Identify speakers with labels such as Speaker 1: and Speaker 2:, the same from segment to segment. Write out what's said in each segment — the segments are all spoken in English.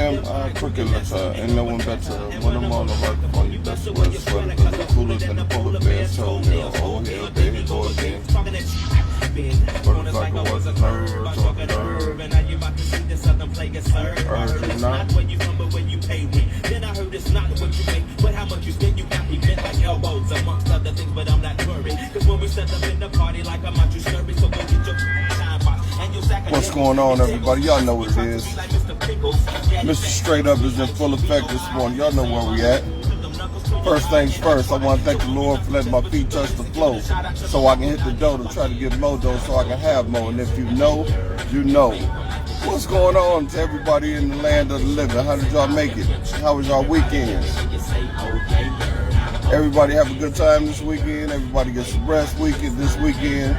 Speaker 1: him, crooked ain't no one better. When I'm on the rock for you, that's what it's for. Cause it's cooler than the polar bear's toenail. Oh, hell, there he go again. But like I was a nerd, talking herb. And now you about to see this other player serve. It's not where you from, but where you pay me. Then I heard it's not what you make, but how much you spend. You got me bent like elbows, amongst other things, but I'm not worried. Cause when we set up in the party, like I'm out, you scurry. So go get your time box and your sack. What's going on, everybody? Y'all know what it is. Mr. Straight Up is in full effect this morning. Y'all know where we at. First things first, I want to thank the Lord for letting my feet touch the floor so I can hit the dough to try to get more dough so I can have more. And if you know, you know. What's going on to everybody in the land of the living? How did y'all make it? How was y'all weekend? Everybody have a good time this weekend. Everybody get some rest this weekend.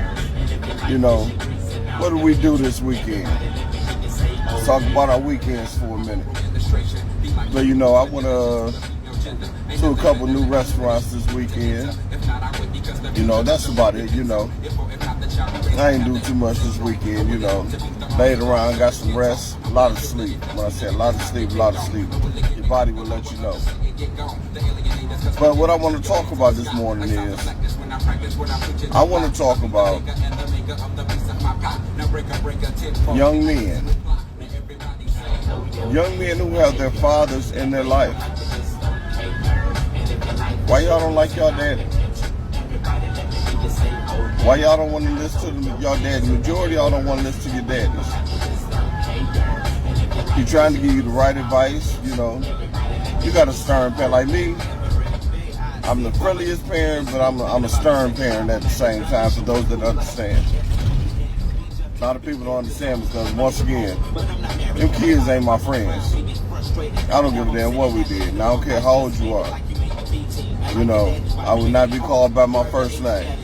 Speaker 1: You know, what did we do this weekend? Let's talk about our weekends for a minute. But you know, I went to a couple new restaurants this weekend. You know, that's about it, you know. I ain't do too much this weekend, you know. Laid around, got some rest, a lot of sleep. When I say a lot of sleep, your body will let you know. But what I want to talk about this morning is, I want to talk about young men. Young men who have their fathers in their life. Why y'all don't like y'all daddy? Why y'all don't want to listen to y'all daddy? Majority of y'all don't want to listen to your daddies. He's trying to give you the right advice, you know. You got a stern parent like me. I'm the friendliest parent, but I'm a stern parent at the same time for those that understand. A lot of people don't understand because, once again, them kids ain't my friends. I don't give a damn what we did, and I don't care how old you are. You know, I would not be called by my first name.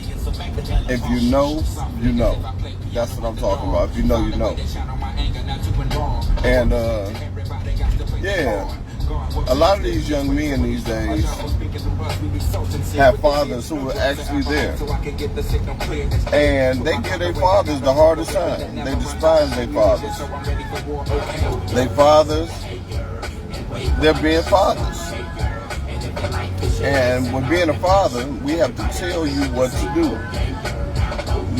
Speaker 1: If you know, you know. That's what I'm talking about. If you know, you know. And, yeah. A lot of these young men these days have fathers who are actually there. And they give their fathers the hardest time. They despise their fathers. Their fathers, they're being fathers. And with being a father, we have to tell you what to do.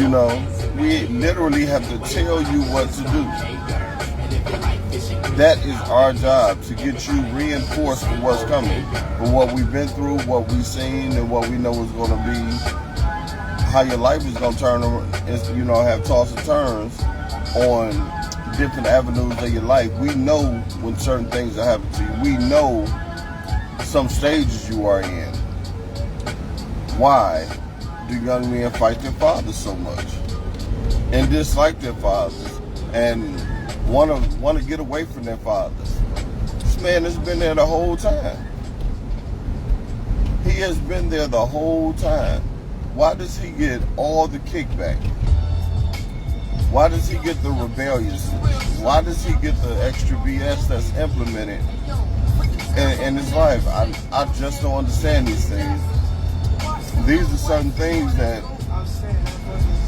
Speaker 1: You know, we literally have to tell you what to do. That is our job, to get you reinforced for what's coming, for what we've been through, what we've seen, and what we know is going to be, how your life is going to turn, you know, have toss and turns on different avenues of your life. We know when certain things are happening to you. We know some stages you are in. Why do young men fight their fathers so much and dislike their fathers and want to get away from their fathers? This man has been there the whole time. He has been there the whole time. Why does he get all the kickback? Why does he get the rebelliousness? Why does he get the extra BS that's implemented in his life? I just don't understand these things. These are certain things that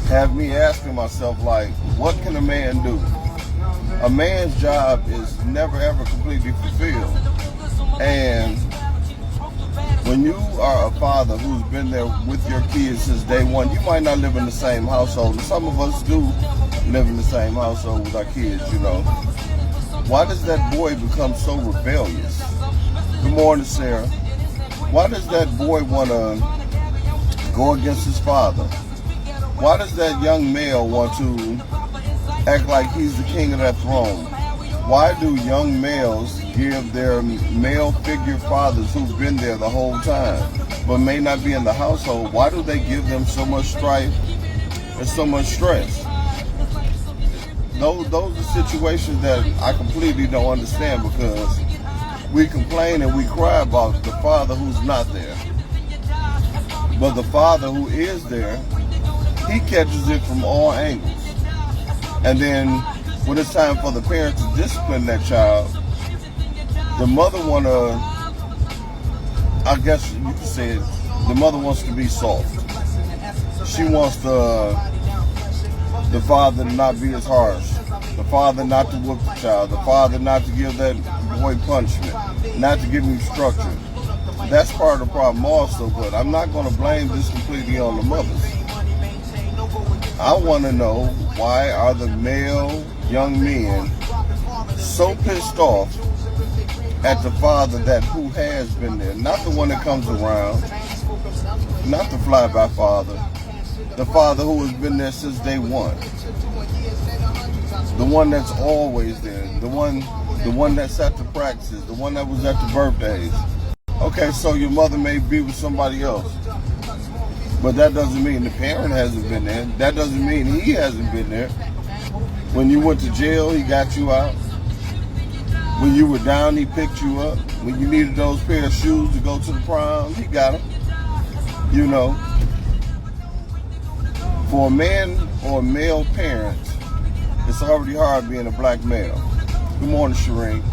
Speaker 1: have me asking myself, like, what can a man do? A man's job is never ever completely fulfilled. And when you are a father who's been there with your kids since day one, you might not live in the same household. And some of us do live in the same household with our kids, you know. Why does that boy become so rebellious? Good morning, Sarah. Why does that boy want to go against his father? Why does that young male want to act like he's the king of that throne? Why do young males give their male figure fathers who've been there the whole time but may not be in the household, why do they give them so much strife and so much stress? Those are situations that I completely don't understand, because we complain and we cry about the father who's not there. But the father who is there, he catches it from all angles. And then when it's time for the parent to discipline that child, the mother I guess you could say it, the mother wants to be soft. She wants the father to not be as harsh, the father not to whoop the child, the father not to give that avoid punishment, not to give me structure. That's part of the problem also, but I'm not going to blame this completely on the mothers. I want to know, why are the male young men so pissed off at the father who has been there? Not the one that comes around, not the fly-by father, the father who has been there since day one. The one that's always there, the one that's at the practices, the one that was at the birthdays. Okay, so your mother may be with somebody else, but that doesn't mean the parent hasn't been there. That doesn't mean he hasn't been there. When you went to jail, he got you out. When you were down, he picked you up. When you needed those pair of shoes to go to the prom, he got them. You know, for a man or a male parent, it's already hard being a black male. Good morning, Shireen.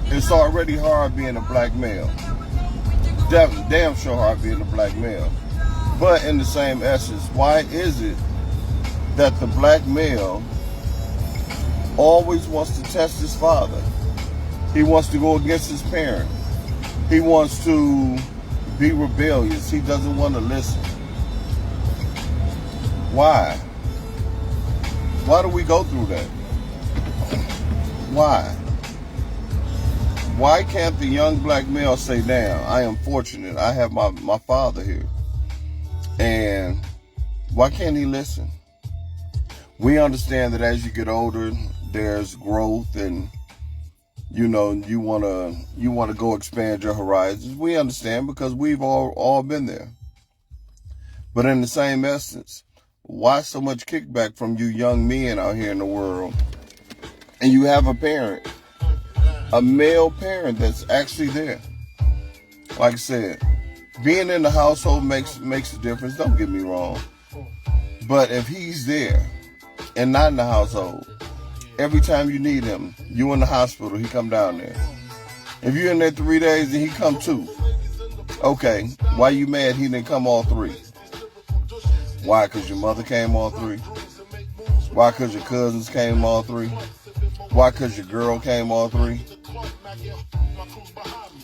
Speaker 1: It's already hard being a black male. Damn sure hard being a black male. But in the same essence, why is it that the black male always wants to test his father? He wants to go against his parent. He wants to be rebellious. He doesn't want to listen. Why? Why do we go through that? Why? Why can't the young black male say, damn, I am fortunate. I have my father here. And why can't he listen? We understand that as you get older, there's growth, and you know, you wanna go expand your horizons. We understand, because we've all been there. But in the same essence, why so much kickback from you young men out here in the world? And you have a parent, a male parent that's actually there. Like I said, being in the household makes a difference. Don't get me wrong. But if he's there and not in the household, every time you need him, you in the hospital, he come down there. If you're in there 3 days and he come 2, okay, why you mad he didn't come all 3? Why? Because your mother came all 3? Why? Because your cousins came all 3? Why? Because your girl came all 3?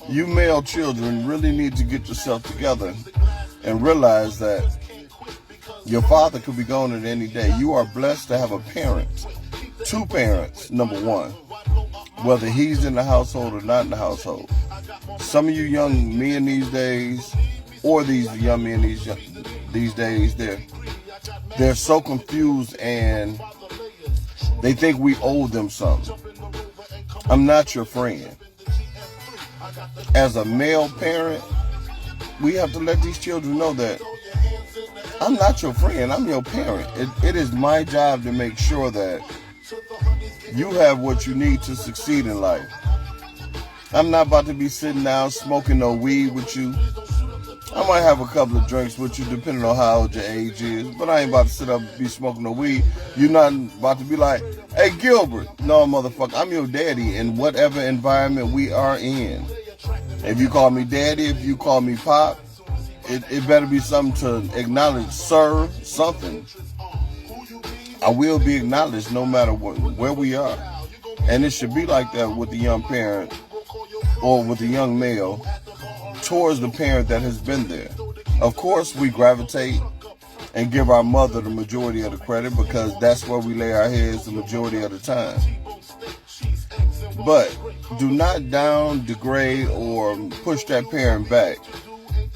Speaker 1: You male children really need to get yourself together and realize that your father could be gone at any day. You are blessed to have a parent, 2 parents, number 1, whether he's in the household or not in the household. Some of you young men these days, or these young men these days, they're so confused and they think we owe them something. I'm not your friend. As a male parent, we have to let these children know that I'm not your friend, I'm your parent. It is my job to make sure that you have what you need to succeed in life. I'm not about to be sitting down smoking no weed with you. I might have a couple of drinks with you depending on how old your age is, but I ain't about to sit up and be smoking no weed. You're not about to be like, hey Gilbert, no motherfucker, I'm your daddy in whatever environment we are in. If you call me daddy, if you call me pop, it better be something to acknowledge, sir, something. I will be acknowledged no matter where we are. And it should be like that with the young parent or with the young male towards the parent that has been there. Of course, we gravitate and give our mother the majority of the credit because that's where we lay our heads the majority of the time. But do not down, degrade, or push that parent back,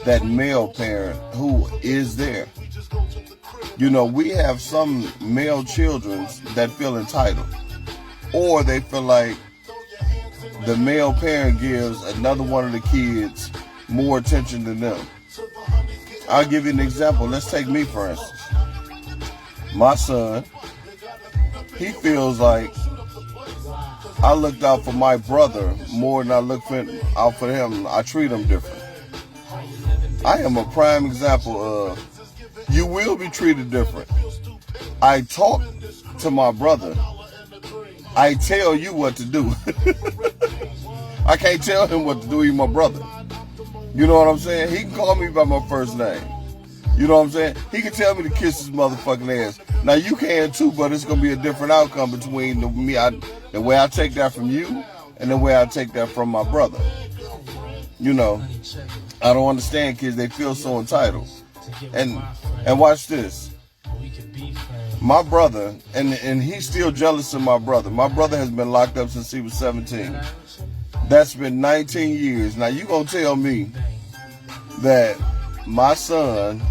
Speaker 1: that male parent who is there. You know, we have some male children that feel entitled, or they feel like the male parent gives another one of the kids more attention than them. I'll give you an example. Let's take me, for instance. My son, he feels like I looked out for my brother more than I look out for him. I treat him different. I am a prime example of you will be treated different. I talk to my brother. I tell you what to do. I can't tell him what to do. He's my brother. You know what I'm saying? He can call me by my first name. You know what I'm saying? He can tell me to kiss his motherfucking ass. Now you can too, but it's gonna be a different outcome between the way I take that from you and the way I take that from my brother. You know, I don't understand kids. They feel so entitled. And watch this. My brother, and he's still jealous of my brother. My brother has been locked up since he was 17. That's been 19 years. Now you gonna tell me that my son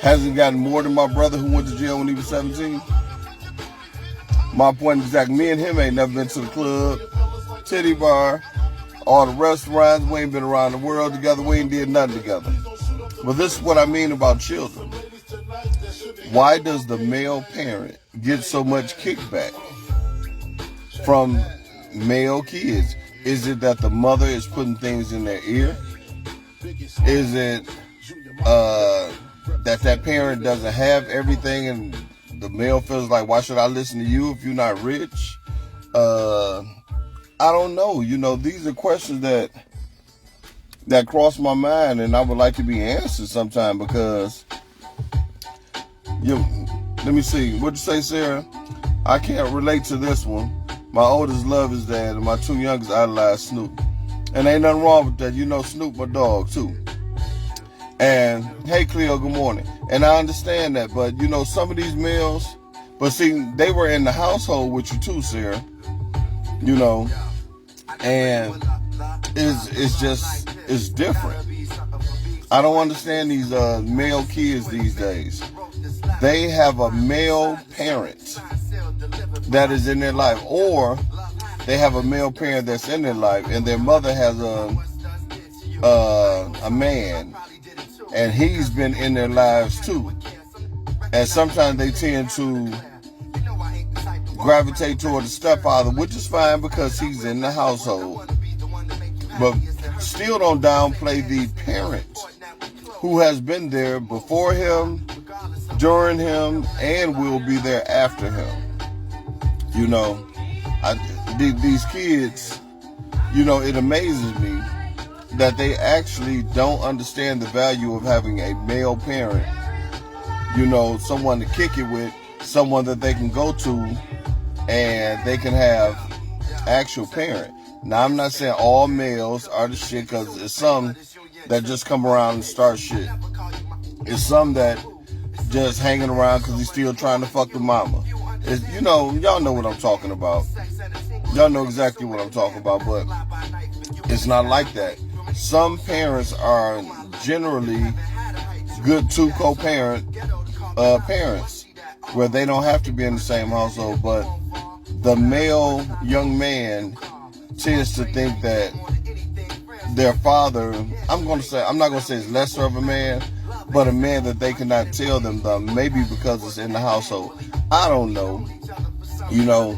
Speaker 1: hasn't gotten more than my brother who went to jail when he was 17? My point is exact. Me and him ain't never been to the club, titty bar, all the restaurants. We ain't been around the world together. We ain't did nothing together. But this is what I mean about children. Why does the male parent get so much kickback from male kids? Is it that the mother is putting things in their ear? Is it that parent doesn't have everything and the male feels like, why should I listen to you if you're not rich? I don't know. You know, these are questions that cross my mind, and I would like to be answered sometime because, let me see. What'd you say, Sarah? I can't relate to this one. My oldest love his dad, and my two youngest idolize Snoop. And ain't nothing wrong with that. You know Snoop my dog, too. And, hey, Cleo, good morning. And I understand that, but, you know, some of these males, but see, they were in the household with you, too, Sarah. You know, and it's different. I don't understand these male kids these days. They have a male parent that is in their life, or they have a male parent that's in their life, and their mother has a man, and he's been in their lives too. And sometimes they tend to gravitate toward the stepfather, which is fine because he's in the household. But still don't downplay the parent who has been there before him, during him, and will be there after him. You know, these kids, you know, it amazes me that they actually don't understand the value of having a male parent, you know, someone to kick it with, someone that they can go to and they can have actual parent. Now, I'm not saying all males are the shit, because it's some that just come around and start shit. It's some that just hanging around because he's still trying to fuck the mama. It's, you know, y'all know what I'm talking about. Y'all know exactly what I'm talking about, but it's not like that. Some parents are generally good to co-parent parents, where they don't have to be in the same household, but the male young man tends to think that their father, I'm not going to say is lesser of a man, but a man that they cannot tell them maybe because it's in the household. I don't know. You know,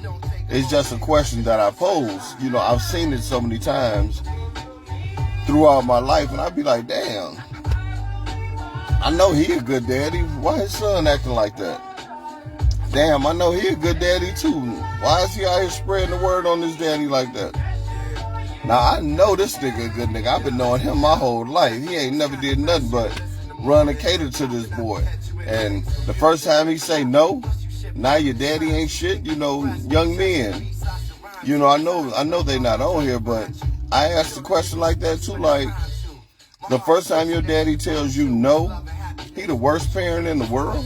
Speaker 1: it's just a question that I pose. You know, I've seen it so many times throughout my life, and I'd be like, damn, I know he a good daddy. Why his son acting like that? Damn, I know he a good daddy too. Why is he out here spreading the word on his daddy like that? Now, I know this nigga a good nigga. I've been knowing him my whole life. He ain't never did nothing but run and cater to this boy. And the first time he say no, now your daddy ain't shit. You know, young men. You know, I know they not on here, but I asked a question like that too. Like, the first time your daddy tells you no, he the worst parent in the world.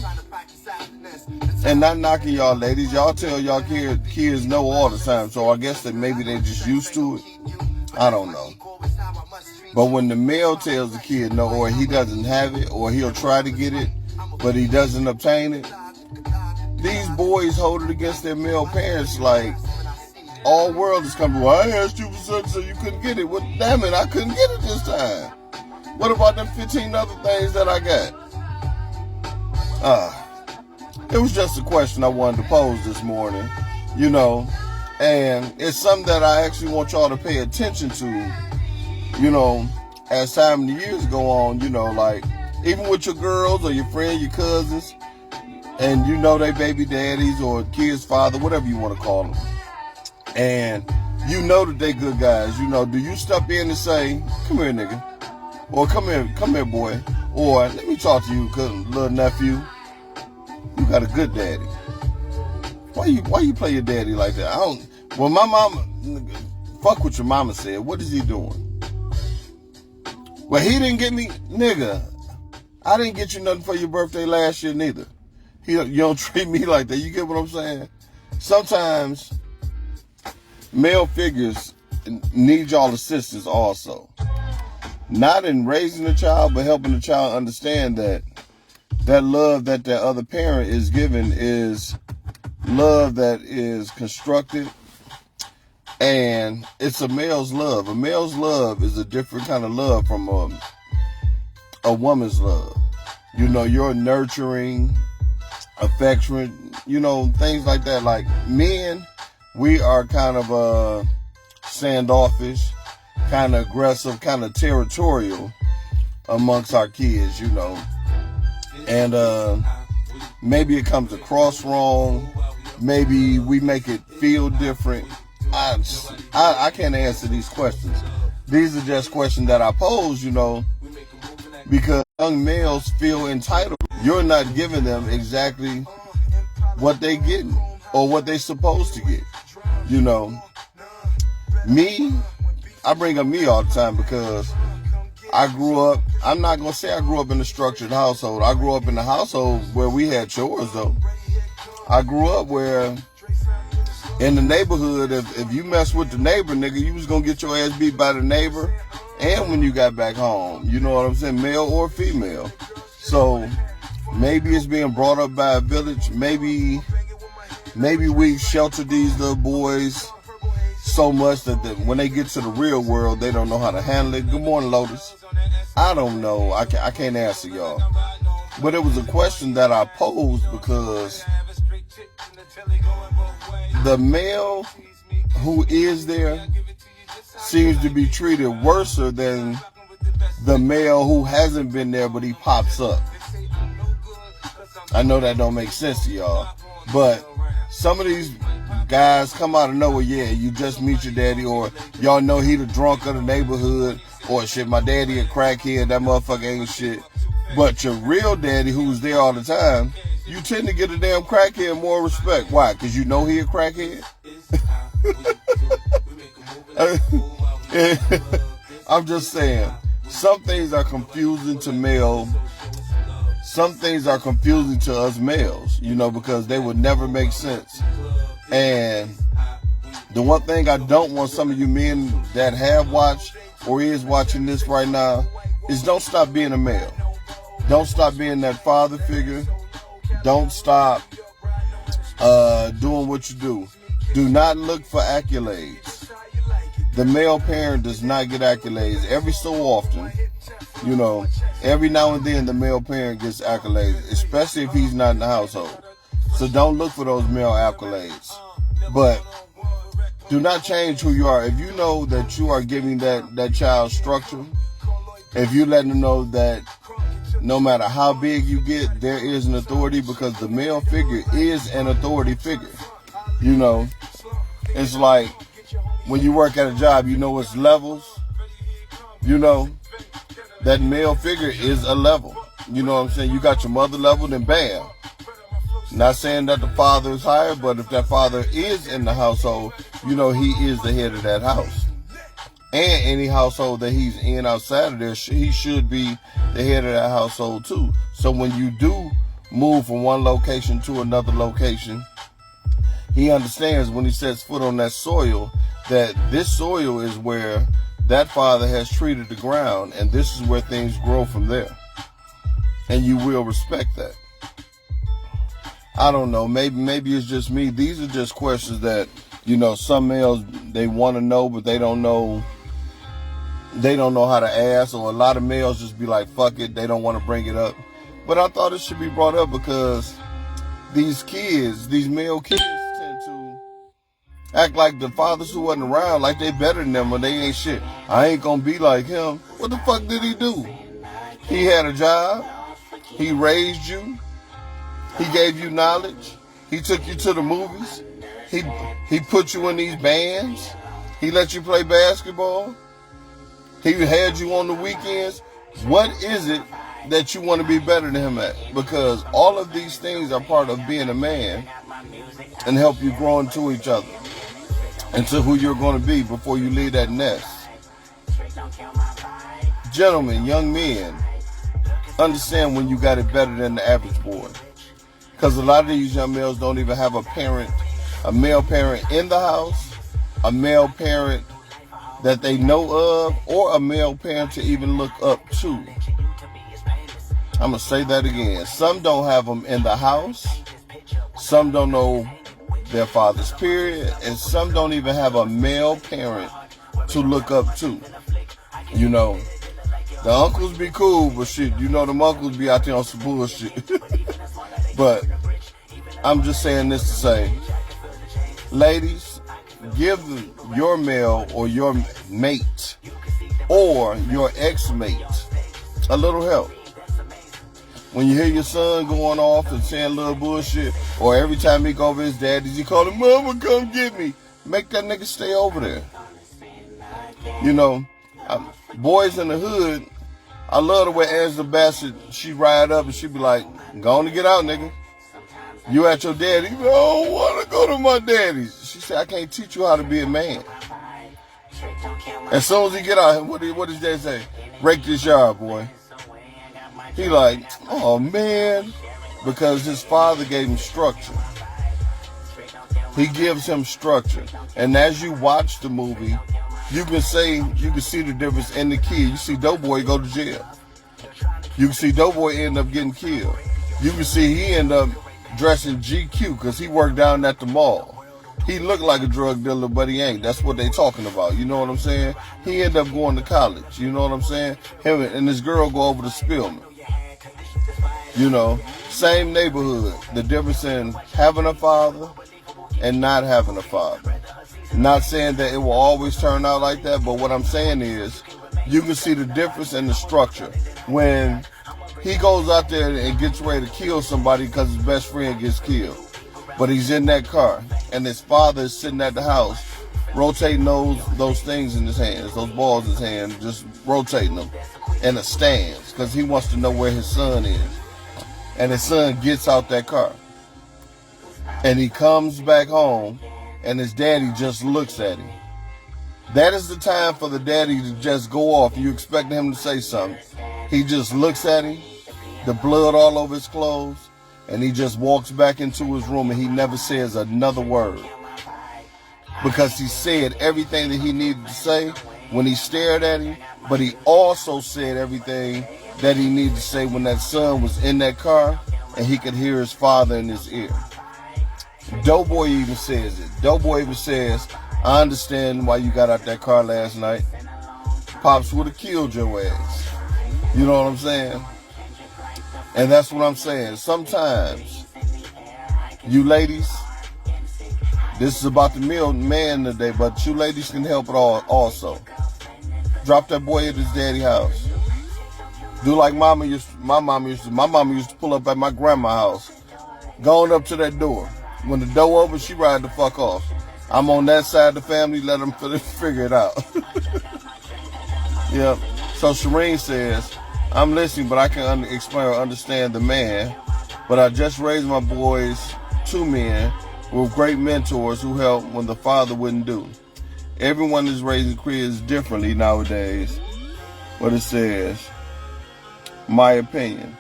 Speaker 1: And not knocking y'all ladies. Y'all tell y'all kids no all the time. So I guess that maybe they're just used to it. I don't know. But when the male tells the kid no, or he doesn't have it, or he'll try to get it, but he doesn't obtain it, these boys hold it against their male parents like all world is coming. Well, I asked you for something so you couldn't get it. Well, damn it, I couldn't get it this time. What about them 15 other things that I got? It was just a question I wanted to pose this morning, you know, and it's something that I actually want y'all to pay attention to, you know, as time and the years go on, you know, like, even with your girls or your friends, your cousins, and you know they baby daddies or kids' father, whatever you want to call them, and you know that they good guys, you know, do you step in and say, come here, nigga, or come here, boy, or let me talk to you, little nephew. You got a good daddy. Why you play your daddy like that? Well, my mama, Fuck what your mama said. What is he doing? Well, he didn't get me, nigga. I didn't get you nothing for your birthday last year neither. You don't treat me like that. You get what I'm saying? Sometimes male figures need y'all assistance also. Not in raising the child, but helping the child understand that that love that that other parent is giving is love that is constructive, and it's a male's love. A male's love is a different kind of love from a woman's love. You know, you're nurturing, affectionate, you know, things like that. Like men, we are kind of standoffish, kind of aggressive, kind of territorial amongst our kids, you know. And maybe it comes across wrong. Maybe we make it feel different. I can't answer these questions. These are just questions that I pose, you know, because young males feel entitled. You're not giving them exactly what they getting or what they supposed to get. You know, me, I bring up me all the time because I grew up, I'm not going to say I grew up in a structured household. I grew up in a household where we had chores, though. I grew up where in the neighborhood, if you mess with the neighbor, nigga, you was going to get your ass beat by the neighbor and when you got back home. You know what I'm saying? Male or female. So maybe it's being brought up by a village. Maybe we shelter these little boys so much that when they get to the real world, they don't know how to handle it. Good morning, Lotus. I don't know. I can't answer y'all. But it was a question that I posed because the male who is there seems to be treated worse than the male who hasn't been there, but he pops up. I know that don't make sense to y'all, but some of these guys come out of nowhere. Yeah, you just meet your daddy, or y'all know he the drunk of the neighborhood, or shit, my daddy a crackhead, that motherfucker ain't shit. But your real daddy, who's there all the time, you tend to get a damn crackhead more respect. Why? Because you know he a crackhead? I'm just saying, some things are confusing to male. Some things are confusing to us males, you know, because they would never make sense. And the one thing I don't want some of you men that have watched or is watching this right now is don't stop being a male. Don't stop being that father figure. Don't stop doing what you do. Do not look for accolades. The male parent does not get accolades. Every so often, you know, every now and then the male parent gets accolades, especially if he's not in the household. So don't look for those male accolades. But do not change who you are. If you know that you are giving that child structure, if you letting them know that no matter how big you get, there is an authority, because the male figure is an authority figure. You know, it's like when you work at a job, you know it's levels. You know, that male figure is a level. You know what I'm saying? You got your mother level, then bam. Not saying that the father is higher, but if that father is in the household, you know he is the head of that house. And any household that he's in outside of there, he should be the head of that household too. So when you do move from one location to another location, he understands when he sets foot on that soil, that this soil is where that father has treated the ground, and this is where things grow from there. And you will respect that. I don't know, maybe it's just me. These are just questions that, you know, some males, they want to know, but they don't know how to ask, or a lot of males just be like, fuck it, they don't want to bring it up. But I thought it should be brought up because these kids, these male kids, tend to act like the fathers who wasn't around, like they better than them when they ain't shit. I ain't gonna be like him. What the fuck did he do? He had a job. He raised you. He gave you knowledge. He took you to the movies. He put you in these bands. He let you play basketball. He had you on the weekends. What is it that you want to be better than him at? Because all of these things are part of being a man and help you grow into each other. into who you're going to be before you leave that nest. Gentlemen, young men, understand when you got it better than the average boy. Because a lot of these young males don't even have a male parent in the house, a male parent that they know of, or a male parent to even look up to. I'm going to say that again. Some don't have them in the house. Some don't know their father's period. And some don't even have a male parent to look up to. You know, the uncles be cool, but shit, you know them uncles be out there on some bullshit. But I'm just saying this to say, ladies, give your male or your mate or your ex-mate a little help. When you hear your son going off and saying little bullshit, or every time he go over his daddy's, he call him, "Mama, come get me." Make that nigga stay over there. You know, boys in the hood, I love the way Angela Bassett, she ride up and she be like, "Go on to get out, nigga. You at your daddy." "I don't want to go to my daddy's." She said, "I can't teach you how to be a man." As soon as he get out, what does dad say? "Rake this yard, boy." He like, "Oh man," because his father gave him structure. He gives him structure. And as you watch the movie, you can see the difference in the kid. You see Doughboy go to jail. You can see Doughboy end up getting killed. You can see he end up dressing GQ because he worked down at the mall. He looked like a drug dealer, but he ain't. That's what they talking about. You know what I'm saying? He ended up going to college. You know what I'm saying? Him and this girl go over to Spillman. You know, same neighborhood. The difference in having a father and not having a father. Not saying that it will always turn out like that, but what I'm saying is you can see the difference in the structure. When he goes out there and gets ready to kill somebody because his best friend gets killed, but he's in that car and his father is sitting at the house rotating those things in his hands, those balls in his hand, just rotating them in the stands because he wants to know where his son is. And his son gets out that car and he comes back home and his daddy just looks at him. That is the time for the daddy to just go off. You expect him to say something. He just looks at him, the blood all over his clothes, and he just walks back into his room and he never says another word. Because he said everything that he needed to say when he stared at him, but he also said everything that he needed to say when that son was in that car and he could hear his father in his ear. Doughboy even says it. Doughboy even says, "I understand why you got out that car last night. Pops would have killed your ass." You know what I'm saying? And that's what I'm saying. Sometimes, you ladies, this is about the man today, but you ladies can help it all also. Drop that boy at his daddy's house. Do like my mama used to pull up at my grandma's house. Going up to that door. When the door opens, she ride the fuck off. I'm on that side of the family, let them figure it out. Yep. So Shireen says, "I'm listening, but I can explain or understand the man. But I just raised my boys, 2 men, with great mentors who help when the father wouldn't do. Everyone is raising kids differently nowadays." What it says, my opinion.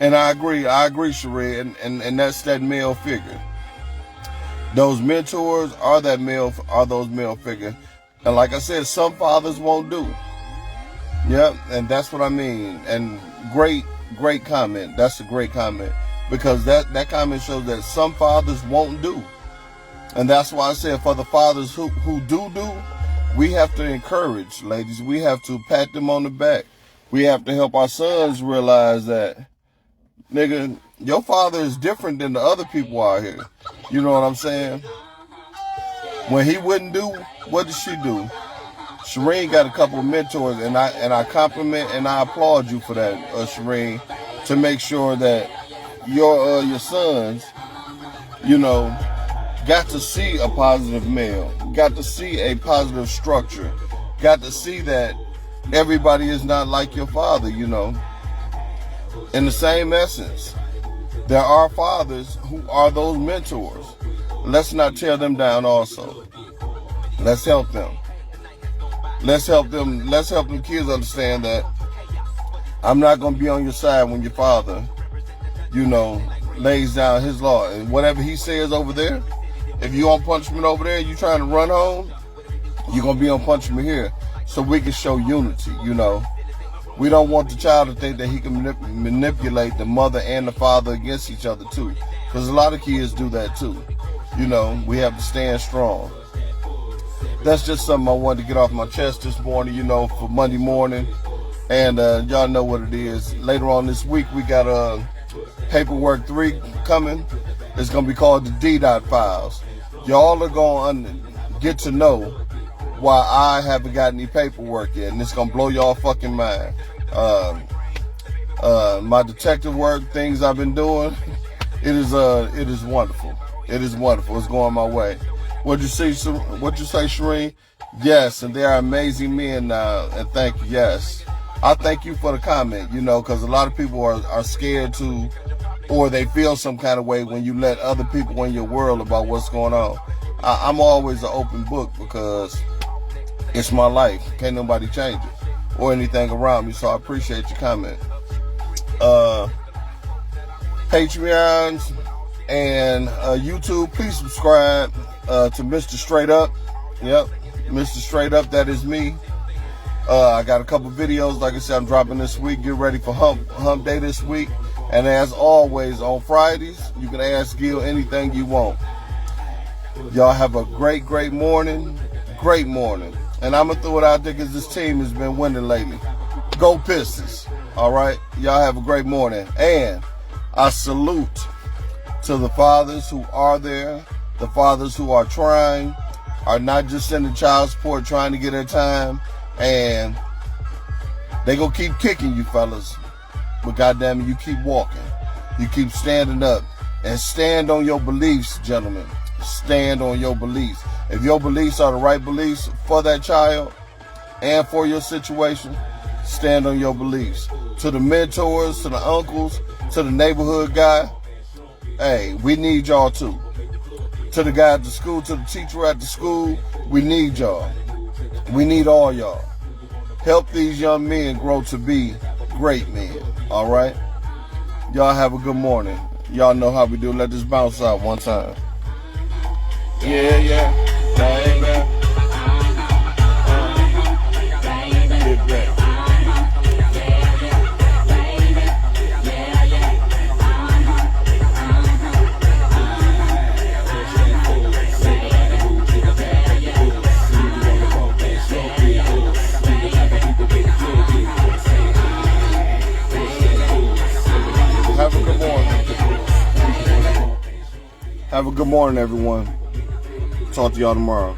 Speaker 1: And I agree, Sheree, and that's that male figure. Those mentors are those male figure. And like I said, some fathers won't do. Yep, and that's what I mean. And great comment. That's a great comment. Because that comment shows that some fathers won't do. And that's why I said for the fathers who do, we have to encourage, ladies. We have to pat them on the back. We have to help our sons realize that, nigga, your father is different than the other people out here. You know what I'm saying? When he wouldn't do, what did she do? Shireen got a couple of mentors, and I compliment and I applaud you for that, Shireen, to make sure that your sons, you know, got to see a positive male, got to see a positive structure, got to see that everybody is not like your father, you know. In the same essence, there are fathers who are those mentors. Let's not tear them down also. Let's help them. Let's help them. Let's help them kids understand that I'm not going to be on your side when your father, lays down his law. And whatever he says over there, if you on punishment over there, you trying to run home, you're going to be on punishment here. So we can show unity, We don't want the child to think that he can manipulate the mother and the father against each other too. Because a lot of kids do that too. We have to stand strong. That's just something I wanted to get off my chest this morning, for Monday morning. And y'all know what it is. Later on this week, we got Paperwork 3 coming. It's going to be called the D-Dot Files. Y'all are going to get to know why I haven't got any paperwork yet. And it's going to blow y'all fucking mind. My detective work, things I've been doing, it is wonderful. It is wonderful. It's going my way. What'd you say, Shereen? Yes, and they are amazing men now, and thank you, yes. I thank you for the comment, because a lot of people are scared to, or they feel some kind of way when you let other people in your world about what's going on. I'm always an open book because it's my life. Can't nobody change it or anything around me, so I appreciate your comment. Patreons and YouTube, please subscribe to Mr. Straight Up. Yep, Mr. Straight Up, that is me. I got a couple videos, like I said, I'm dropping this week. Get ready for hump day this week. And as always, on Fridays, you can ask Gil anything you want. Y'all have a great, great morning. Great morning. And I'm going to throw it out there because this team has been winning lately. Go Pistons. All right? Y'all have a great morning. And I salute to the fathers who are there, the fathers who are trying, are not just sending child support, trying to get their time, and they gonna keep kicking you fellas, but goddamn it, you keep walking, you keep standing up, and stand on your beliefs, gentlemen. Stand on your beliefs. If your beliefs are the right beliefs for that child and for your situation, stand on your beliefs. To the mentors, to the uncles, to the neighborhood guy, hey, we need y'all too. To the guy at the school, to the teacher at the school, we need y'all. We need all y'all. Help these young men grow to be great men, all right? Y'all have a good morning. Y'all know how we do. Let this bounce out one time. Yeah, yeah, baby. Get back. Have a good morning, everyone. Talk to y'all tomorrow.